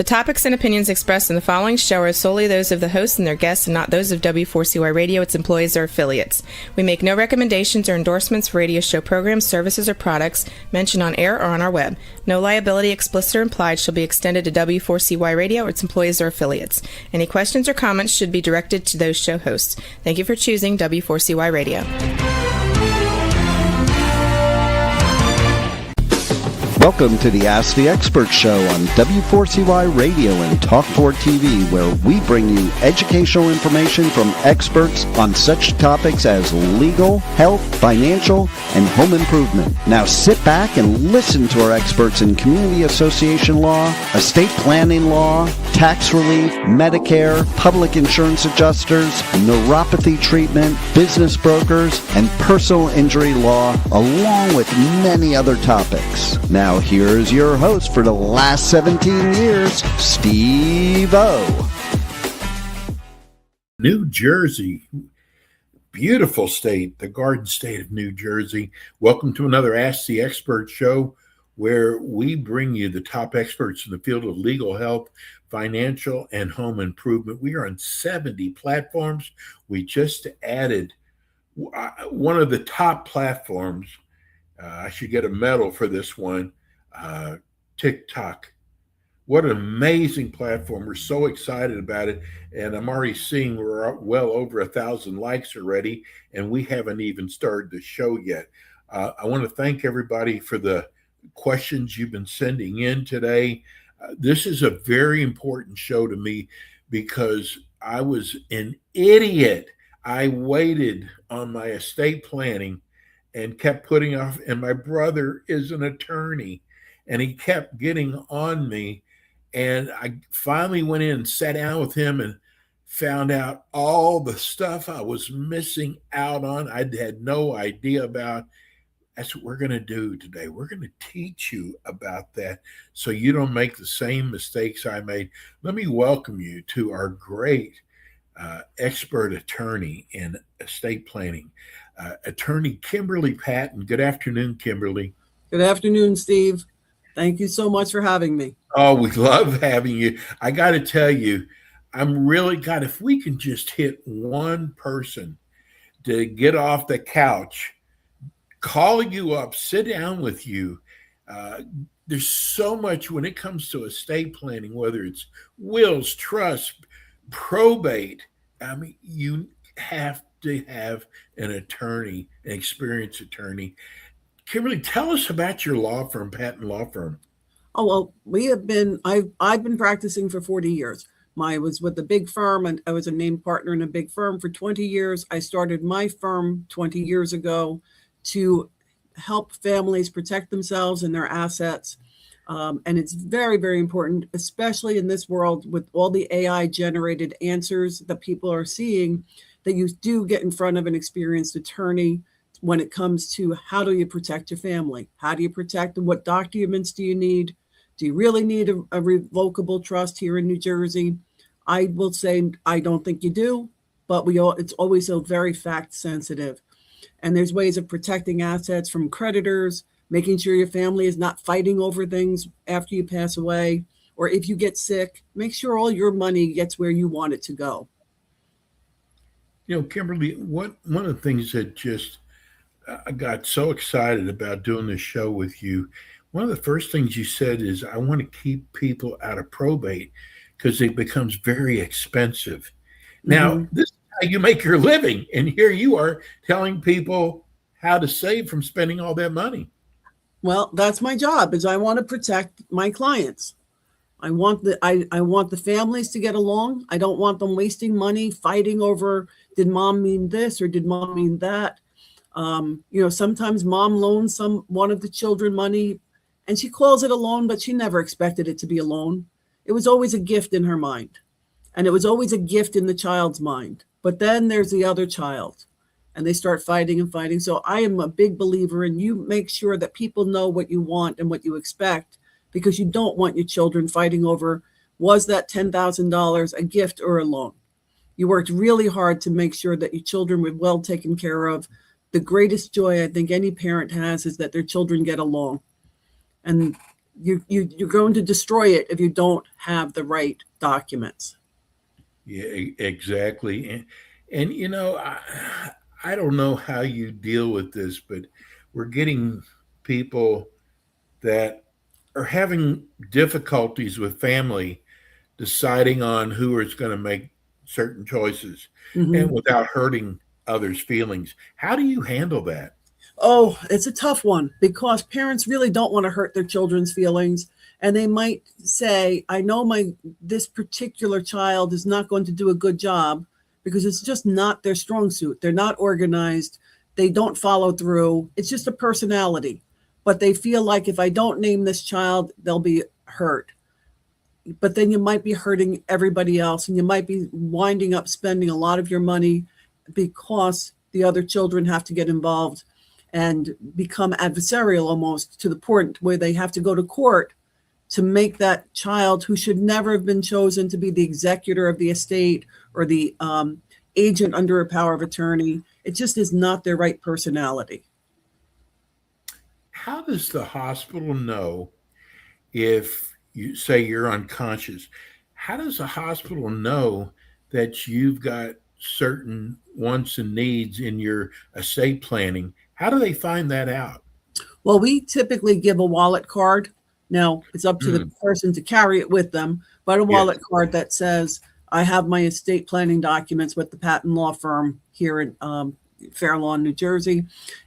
topics and opinions expressed in the following show are solely those of the host and their guests and not those of W4CY Radio, its employees, or affiliates. We make no recommendations or endorsements for radio show programs, services, or products mentioned on air or on our web. No liability, explicit or implied, shall be extended to W4CY Radio or its employees or affiliates. Any questions or comments should be directed to those show hosts. Thank you for choosing W4CY Radio. Welcome to the Ask the Expert Show on W4CY Radio and Talk4 TV, where we bring you educational information from experts on such topics as legal, health, financial, and home improvement. Now sit back and listen to our experts in community association law, estate planning law, tax relief, Medicare, public insurance adjusters, neuropathy treatment, business brokers, and personal injury law, along with many other topics. Now here's your host for the last 17 years, Steve O. New Jersey, beautiful state, the Garden State of New Jersey. Welcome to another Ask the Expert show, where we bring you the top experts in the field of legal, health, financial, and home improvement. We are on 70 platforms. We just added one of the top platforms. I should get a medal for this one. TikTok. What an amazing platform. We're so excited about it. And I'm already seeing we're well over 1,000 likes already, and we haven't even started the show yet. I want to thank everybody for the questions you've been sending in today. This is a very important show to me because I was an idiot. I waited on my estate planning and kept putting off, and my brother is an attorney, and he kept getting on me. And I finally went in and sat down with him and found out all the stuff I was missing out on. I had no idea about. That's what we're going to do today. We're going to teach you about that so you don't make the same mistakes I made. Let me welcome you to our great expert attorney in estate planning, attorney Kimberly Patton. Good afternoon, Kimberly. Good afternoon, Steve. Thank you so much for having me. Oh, we love having you. I got to tell you, God, if we can just hit one person to get off the couch, calling you up, sit down with you. There's so much when it comes to estate planning, whether it's wills, trust, probate. I mean, you have to have an attorney, an experienced attorney. Kimberly, tell us about your law firm, Patton Law Firm. Oh, well, I've been practicing for 40 years. I was with a big firm, and I was a named partner in a big firm for 20 years. I started my firm 20 years ago to help families protect themselves and their assets. And it's very, very important, especially in this world with all the AI generated answers that people are seeing, that you do get in front of an experienced attorney when it comes to how do you protect your family? How do you protect them? What documents do you need? Do you really need a revocable trust here in New Jersey? I will say I don't think you do, but it's always so very fact sensitive. And there's ways of protecting assets from creditors, making sure your family is not fighting over things after you pass away, or if you get sick, make sure all your money gets where you want it to go. You know, Kimberly, one of the things that I got so excited about doing this show with you. One of the first things you said is, I want to keep people out of probate because it becomes very expensive. Now, This is how you make your living. And here you are telling people how to save from spending all that money. Well, that's my job, is I want to protect my clients. I want the families to get along. I don't want them wasting money, fighting over, did mom mean this or did mom mean that? Sometimes mom loans one of the children money and she calls it a loan, but she never expected it to be a loan. It was always a gift in her mind, and it was always a gift in the child's mind. But then there's the other child, and they start fighting and fighting. So I am a big believer in you make sure that people know what you want and what you expect, because you don't want your children fighting over, was that $10,000 a gift or a loan? You worked really hard to make sure that your children were well taken care of. The greatest joy I think any parent has is that their children get along. And you're going to destroy it if you don't have the right documents. Yeah, exactly. And I don't know how you deal with this, but we're getting people that are having difficulties with family deciding on who is going to make certain choices and Mhm. without hurting others' feelings. How do you handle that? Oh, it's a tough one because parents really don't want to hurt their children's feelings. And they might say, I know this particular child is not going to do a good job because it's just not their strong suit. They're not organized. They don't follow through. It's just a personality. But they feel like if I don't name this child, they'll be hurt. But then you might be hurting everybody else, and you might be winding up spending a lot of your money because the other children have to get involved and become adversarial almost to the point where they have to go to court to make that child, who should never have been chosen to be the executor of the estate or the agent under a power of attorney. It just is not their right personality. How does the hospital know if you say you're unconscious? How does the hospital know that you've got certain wants and needs in your estate planning? How do they find that out? Well, we typically give a wallet card. Now, it's up to the Mm, person to carry it with them, but a yes. wallet card that says, I have my estate planning documents with the patent law firm here in Fair Lawn, New Jersey.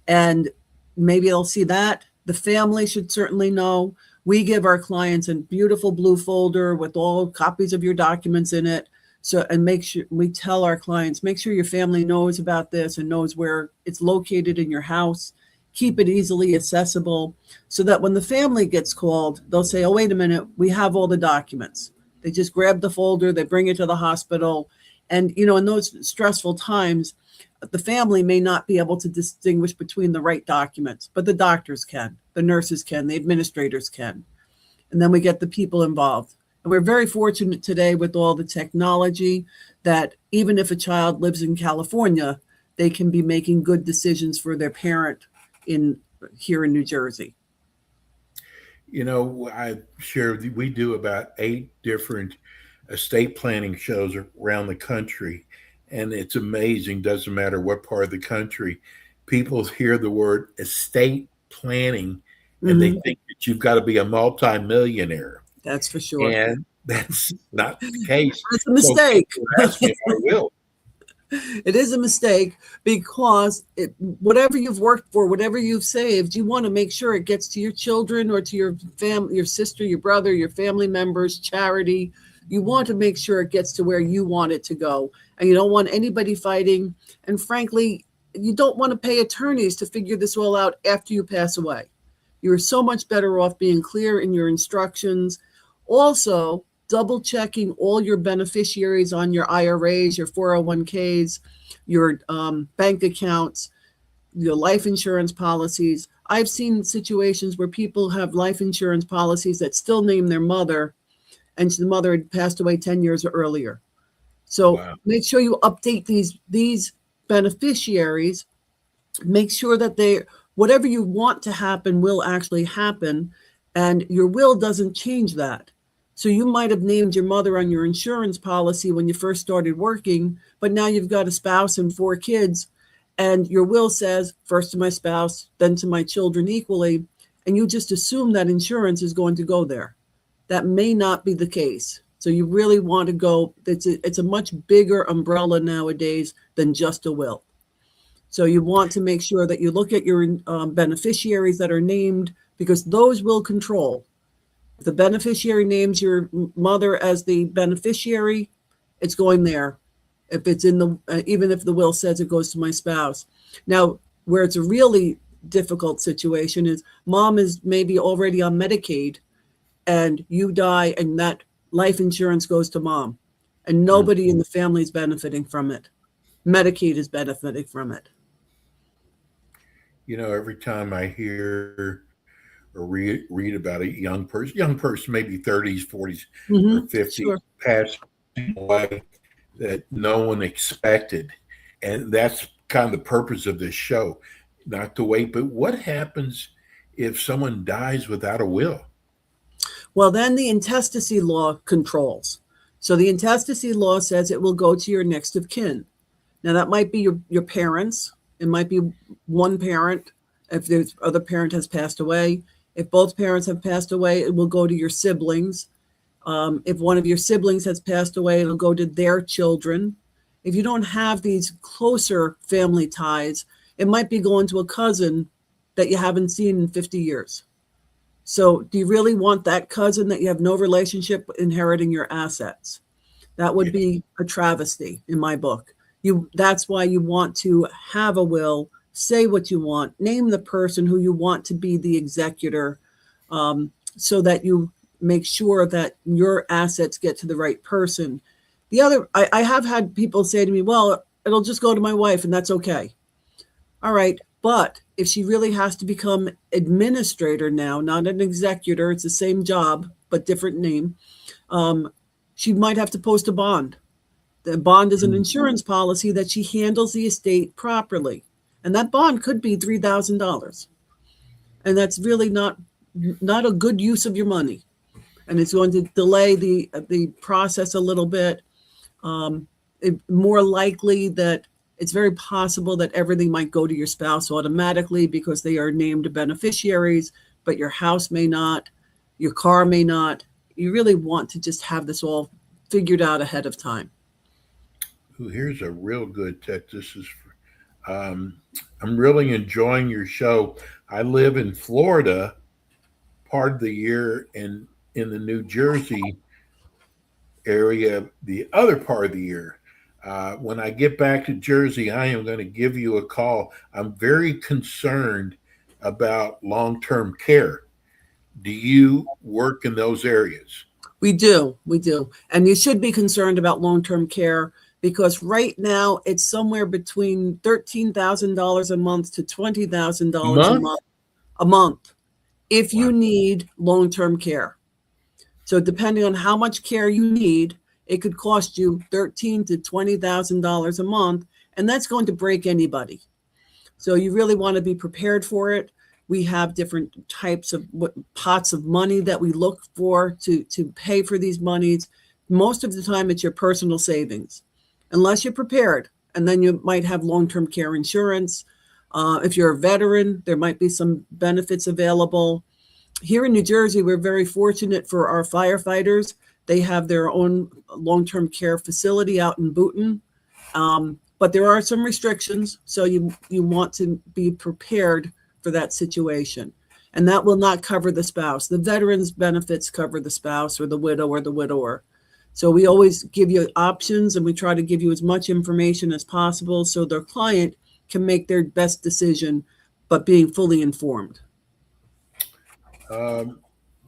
And maybe they'll see that. The family should certainly know. We give our clients a beautiful blue folder with all copies of your documents in it. So, and make sure we tell our clients, make sure your family knows about this and knows where it's located in your house. Keep it easily accessible so that when the family gets called, they'll say, oh, wait a minute, we have all the documents. They just grab the folder, they bring it to the hospital. And, in those stressful times, the family may not be able to distinguish between the right documents, but the doctors can, the nurses can, the administrators can. And then we get the people involved. And we're very fortunate today with all the technology that even if a child lives in California, they can be making good decisions for their parent here in New Jersey. I shared we do about 8 different estate planning shows around the country, and it's amazing. Doesn't matter what part of the country, people hear the word estate planning, and they Mhm. think that you've got to be a multimillionaire, That's for sure. and that's not the case. It's a So mistake. people ask me, I will. It is a mistake because whatever you've worked for, whatever you've saved, you want to make sure it gets to your children or to your family, your sister, your brother, your family members, charity. You want to make sure it gets to where you want it to go. And you don't want anybody fighting. And frankly, you don't want to pay attorneys to figure this all out after you pass away. You're so much better off being clear in your instructions. Also, double checking all your beneficiaries on your IRAs, your 401ks, your bank accounts, your life insurance policies. I've seen situations where people have life insurance policies that still name their mother, and the mother had passed away 10 years earlier. So Wow. make sure you update these beneficiaries. Make sure that whatever you want to happen will actually happen, and your will doesn't change that. So you might have named your mother on your insurance policy when you first started working, but now you've got a spouse and 4 kids, and your will says first to my spouse, then to my children equally, and you just assume that insurance is going to go there. That may not be the case. So you really want to go, it's a much bigger umbrella nowadays than just a will. So you want to make sure that you look at your beneficiaries that are named, because those will control. If the beneficiary names your mother as the beneficiary, it's going there. If it's even if the will says it goes to my spouse. Now, where it's a really difficult situation is mom is maybe already on Medicaid and you die and that life insurance goes to mom and nobody in the family is benefiting from it. Medicaid is benefiting from it. Every time I hear or read about a young person, maybe 30s, 40s, or 50s, Sure. passing away that no one expected. And that's kind of the purpose of this show, not to wait. But what happens if someone dies without a will? Well, then the intestacy law controls. So the intestacy law says it will go to your next of kin. Now that might be your parents. It might be one parent. If the other parent has passed away, if both parents have passed away, it will go to your siblings. If one of your siblings has passed away, it'll go to their children. If you don't have these closer family ties, it might be going to a cousin that you haven't seen in 50 years. So do you really want that cousin that you have no relationship inheriting your assets? That would be a travesty in my book. That's why you want to have a will, say what you want, name the person who you want to be the executor, so that you make sure that your assets get to the right person. I have had people say to me, well, it'll just go to my wife and that's okay. All right. But if she really has to become administrator now, not an executor, it's the same job, but different name, she might have to post a bond. The bond is an insurance policy that she handles the estate properly. And that bond could be $3,000. And that's really not a good use of your money. And it's going to delay the process a little bit. More likely that it's very possible that everything might go to your spouse automatically because they are named beneficiaries, but your house may not, your car may not. You really want to just have this all figured out ahead of time. Ooh, here's a real good tip. I'm really enjoying your show. I live in Florida part of the year and in the New Jersey area the other part of the year. When I get back to Jersey, I am going to give you a call. I'm very concerned about long-term care. Do you work in those areas? We do. And you should be concerned about long-term care because right now it's somewhere between $13,000 a month to $20,000 a month if you need long-term care. So depending on how much care you need, it could cost you $13,000 to $20,000 a month, and that's going to break anybody. So you really want to be prepared for it. We have different types of pots of money that we look for to pay for these monies. Most of the time, it's your personal savings, unless you're prepared. And then you might have long-term care insurance. If you're a veteran, there might be some benefits available. Here in New Jersey, we're very fortunate for our firefighters. They have their own long-term care facility out in Boonton. But there are some restrictions, so you want to be prepared for that situation. And that will not cover the spouse. The veterans benefits cover the spouse or the widow or the widower. So we always give you options and we try to give you as much information as possible so their client can make their best decision, but being fully informed.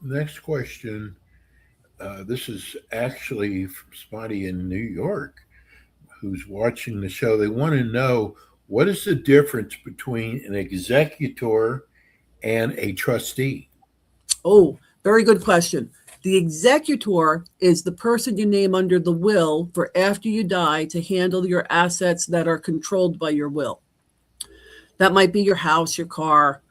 Next question. This is actually from somebody in New York who's watching the show. They want to know, what is the difference between an executor and a trustee? Oh, very good question. The executor is the person you name under the will for after you die to handle your assets that are controlled by your will. That might be your house, your car.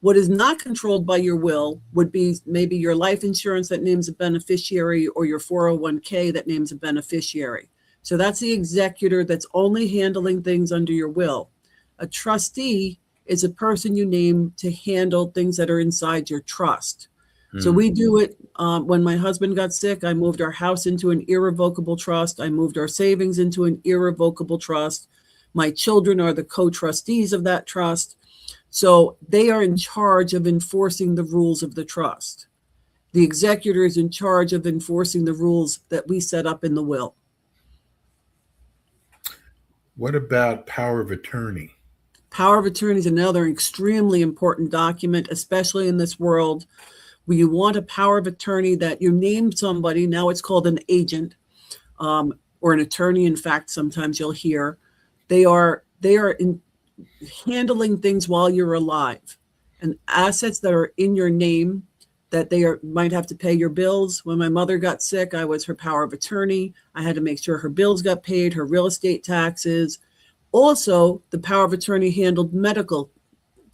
What is not controlled by your will would be maybe your life insurance that names a beneficiary or your 401k that names a beneficiary. So that's the executor that's only handling things under your will. A trustee is a person you name to handle things that are inside your trust. So we do it. When my husband got sick, I moved our house into an irrevocable trust. I moved our savings into an irrevocable trust. My children are the co-trustees of that trust. So they are in charge of enforcing the rules of the trust. The executor is in charge of enforcing the rules that we set up in the will. What about power of attorney? Power of attorney is another extremely important document, especially in this world where you want a power of attorney that you name somebody. Now it's called an agent or an attorney. In fact, sometimes you'll hear they are in handling things while you're alive, and assets that are in your name that might have to pay your bills. When my mother got sick, I was her power of attorney. I had to make sure her bills got paid, her real estate taxes. Also, the power of attorney handled medical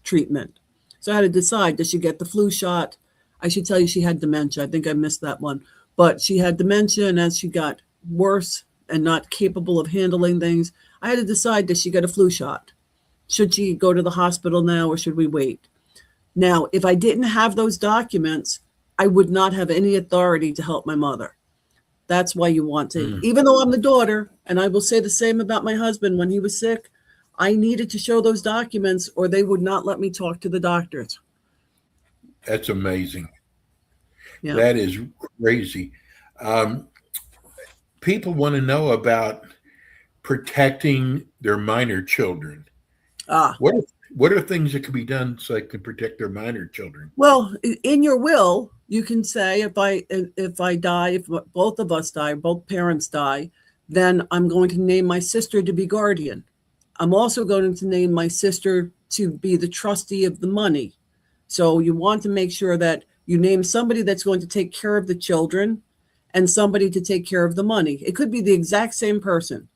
treatment. So I had to decide, does she get the flu shot? I should tell you she had dementia. I think I missed that one. But she had dementia, and as she got worse and not capable of handling things, I had to decide, does she get a flu shot? Should she go to the hospital now, or should we wait? Now, if I didn't have those documents, I would not have any authority to help my mother. That's why you want to, even though I'm the daughter, and I will say the same about my husband when he was sick, I needed to show those documents or they would not let me talk to the doctors. That's amazing. Yeah. That is crazy. People want to know about protecting their minor children. What are things that can be done so they can protect their minor children? Well, in your will, you can say if I die, if both of us die, both parents die, then I'm going to name my sister to be guardian. I'm also going to name my sister to be the trustee of the money. So you want to make sure that you name somebody that's going to take care of the children and somebody to take care of the money. It could be the exact same person,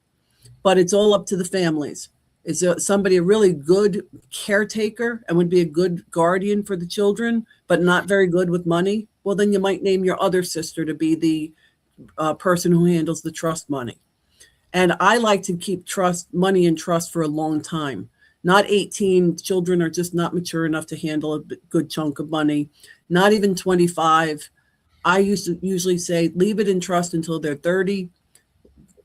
but it's all up to the families. Is somebody a really good caretaker and would be a good guardian for the children, but not very good with money? Well, then you might name your other sister to be the person who handles the trust money. And I like to keep money in trust for a long time. Not 18. Children are just not mature enough to handle a good chunk of money. Not even 25. I usually say leave it in trust until they're 30.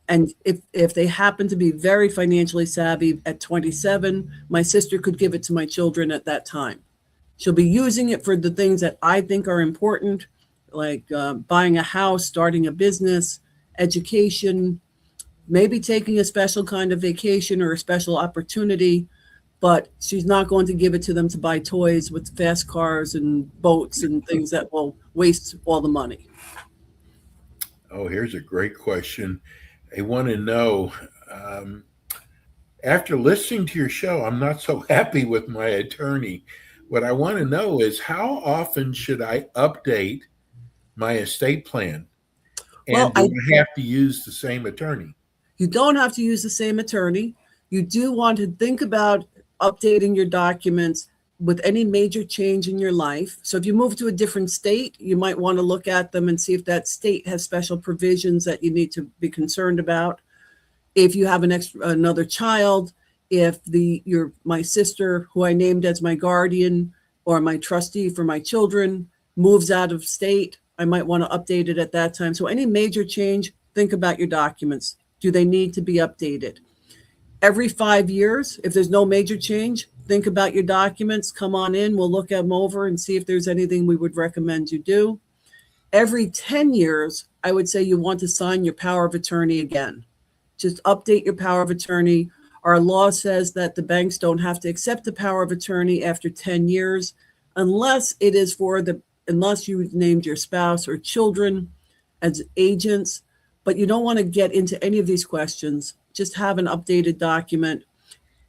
And if they happen to be very financially savvy at 27, my sister could give it to my children at that time. She'll be using it for the things that I think are important, like buying a house, starting a business, education, maybe taking a special kind of vacation or a special opportunity, but she's not going to give it to them to buy toys with fast cars and boats and things that will waste all the money. Oh, here's a great question. They want to know, after listening to your show, I'm not so happy with my attorney. What I want to know is how often should I update my estate plan? And do I have to use the same attorney? You don't have to use the same attorney. You do want to think about updating your documents with any major change in your life. So if you move to a different state, you might want to look at them and see if that state has special provisions that you need to be concerned about. If you have another child, if my sister, who I named as my guardian or my trustee for my children, moves out of state, I might want to update it at that time. So any major change, think about your documents. Do they need to be updated? Every 5 years, if there's no major change, think about your documents, come on in, we'll look them over and see if there's anything we would recommend you do. Every 10 years, I would say you want to sign your power of attorney again. Just update your power of attorney. Our law says that the banks don't have to accept the power of attorney after 10 years, unless it is unless you named your spouse or children as agents, but you don't want to get into any of these questions. Just have an updated document.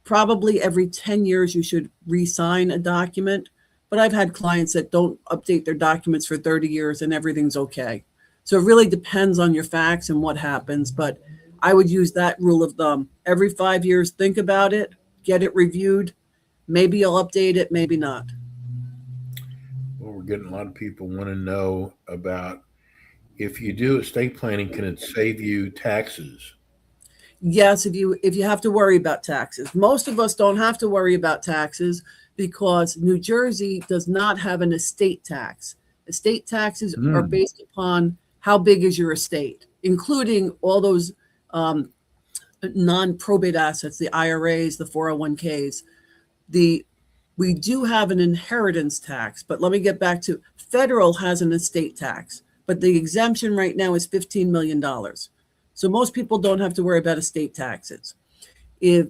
Probably every 10 years you should re-sign a document, but I've had clients that don't update their documents for 30 years and everything's okay. So it really depends on your facts and what happens, but I would use that rule of thumb. Every 5 years, think about it, get it reviewed. Maybe you'll update it, maybe not. Well, we're getting a lot of people want to know about, if you do estate planning, can it save you taxes? Yes, if you have to worry about taxes. Most of us don't have to worry about taxes because New Jersey does not have an estate tax. Estate taxes are based upon how big is your estate, including all those non-probate assets, the IRAs, the 401ks. We do have an inheritance tax, but let me get back to federal has an estate tax, but the exemption right now is $15 million. So most people don't have to worry about estate taxes. If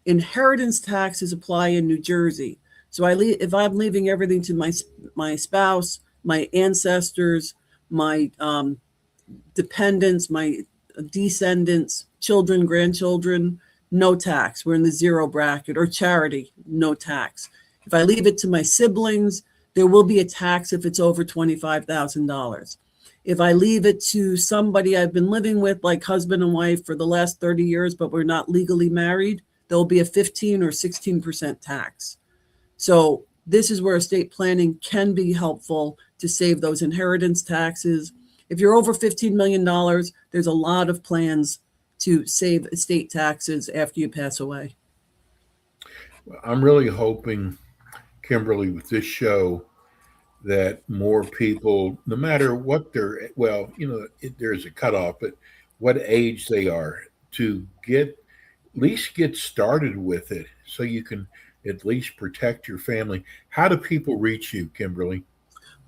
inheritance taxes apply in New Jersey, so if I'm leaving everything to my spouse, my ancestors, my dependents, my descendants, children, grandchildren, no tax. We're in the zero bracket. Or charity, no tax. If I leave it to my siblings, there will be a tax if it's over $25,000. If I leave it to somebody I've been living with, like husband and wife, for the last 30 years, but we're not legally married, there'll be a 15 or 16% tax. So This is where estate planning can be helpful to save those inheritance taxes. If you're over $15 million, there's a lot of plans to save estate taxes after you pass away. I'm really hoping, Kimberly, with this show, that more people, no matter what their, well, there's a cutoff, but what age they are, to at least get started with it so you can at least protect your family. How do people reach you, Kimberly?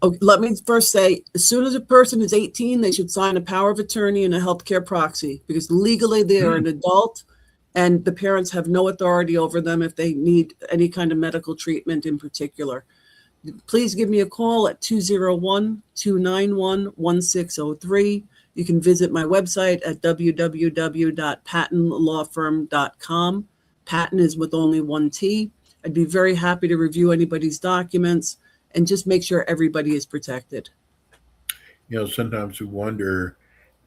Oh, let me first say, as soon as a person is 18, they should sign a power of attorney and a healthcare proxy, because legally they are an adult and the parents have no authority over them if they need any kind of medical treatment in particular. Please give me a call at 201-291-1603. You can visit my website at www.pattonlawfirm.com. Patton is with only one T. I'd be very happy to review anybody's documents and just make sure everybody is protected. Sometimes we wonder,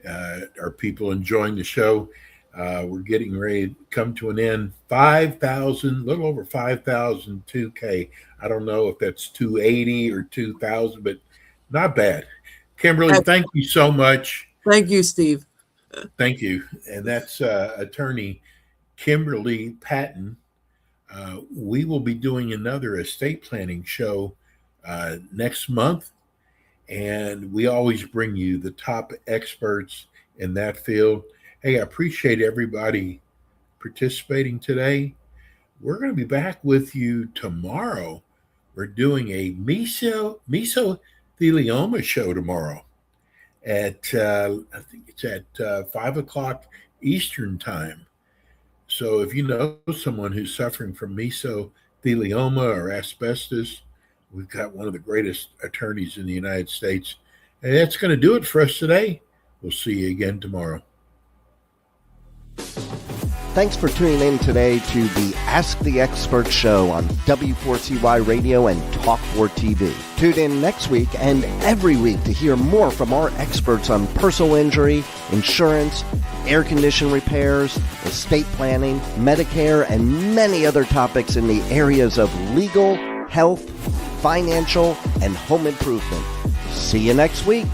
are people enjoying the show? We're getting ready to come to an end. 5,000, a little over 5,000, 2K. I don't know if that's 280 or 2,000, but not bad. Kimberly, thank you so much. Thank you, Steve. Thank you. And that's attorney Kimberly Patton. We will be doing another estate planning show next month, and we always bring you the top experts in that field. Hey, I appreciate everybody participating today. We're going to be back with you tomorrow. We're doing a mesothelioma show tomorrow at I think it's at 5 o'clock Eastern time. So if you know someone who's suffering from mesothelioma or asbestos, we've got one of the greatest attorneys in the United States. And that's going to do it for us today. We'll see you again tomorrow. Thanks for tuning in today to the Ask the Expert show on W4CY Radio and Talk4 TV. Tune in next week and every week to hear more from our experts on personal injury, insurance, air condition repairs, estate planning, Medicare, and many other topics in the areas of legal, health, financial, and home improvement. See you next week.